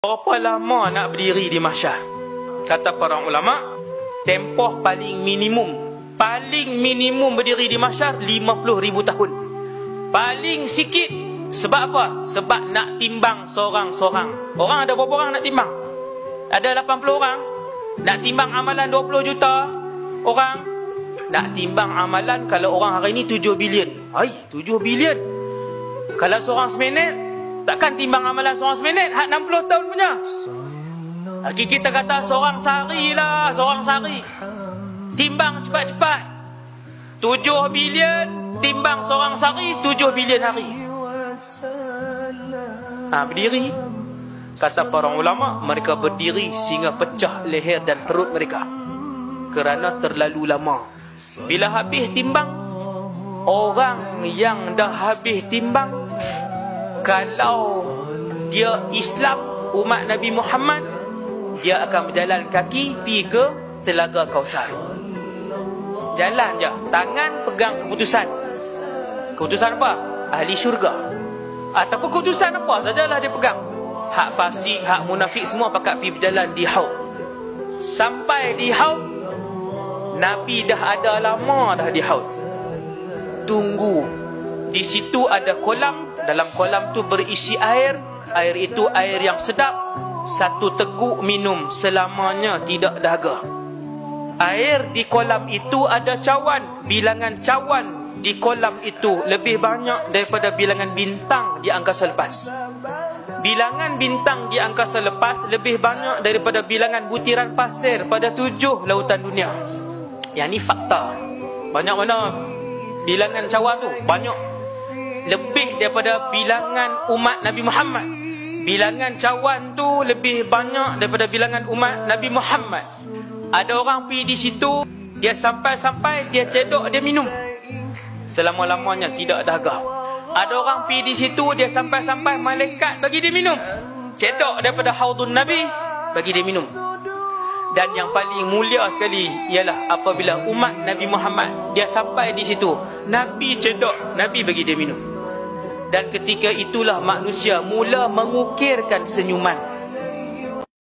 Berapa lama nak berdiri di mahsyar? Kata para ulama, tempoh paling minimum berdiri di mahsyar 50,000 tahun. Paling sikit. Sebab apa? Sebab nak timbang seorang-seorang. Orang ada berapa orang nak timbang? Ada 80 orang. Nak timbang amalan 20 juta orang. Nak timbang amalan kalau orang hari ni 7 bilion. 7 bilion. Kalau seorang seminit, takkan timbang amalan seorang seminit? 60 tahun punya. Kita kata seorang sehari lah, seorang sehari. Timbang cepat-cepat. 7 bilion timbang seorang sehari, 7 bilion hari. Berdiri. Kata para ulama, mereka berdiri sehingga pecah leher dan perut mereka kerana terlalu lama. Bila habis timbang, orang yang dah habis timbang, kalau dia Islam, umat Nabi Muhammad, dia akan berjalan kaki pergi ke Telaga Kausar. Jalan je, tangan pegang keputusan. Keputusan apa? Ahli syurga. Ataupun keputusan apa sajalah dia pegang. Hak fasik, hak munafik, semua pakat pergi berjalan di haud. Sampai di haud, Nabi dah ada lama dah di haud. Tunggu. Di situ ada kolam. Dalam kolam tu berisi air. Air itu air yang sedap. Satu teguk minum selamanya tidak dahaga. Air di kolam itu ada cawan. Bilangan cawan di kolam itu lebih banyak daripada bilangan bintang di angkasa lepas. Bilangan bintang di angkasa lepas lebih banyak daripada bilangan butiran pasir pada 7 lautan dunia. Yang ni fakta. Banyak mana bilangan cawan tu? Banyak. Lebih daripada bilangan umat Nabi Muhammad. Bilangan cawan tu lebih banyak daripada bilangan umat Nabi Muhammad. Ada orang pergi di situ, dia sampai-sampai, dia cedok, dia minum. Selama-lamanya tidak dahaga. Ada orang pergi di situ, dia sampai-sampai, malaikat bagi dia minum. Cedok daripada haudun Nabi, bagi dia minum. Dan yang paling mulia sekali ialah apabila umat Nabi Muhammad, dia sampai di situ, Nabi cedok, Nabi bagi dia minum. Dan ketika itulah manusia mula mengukirkan senyuman.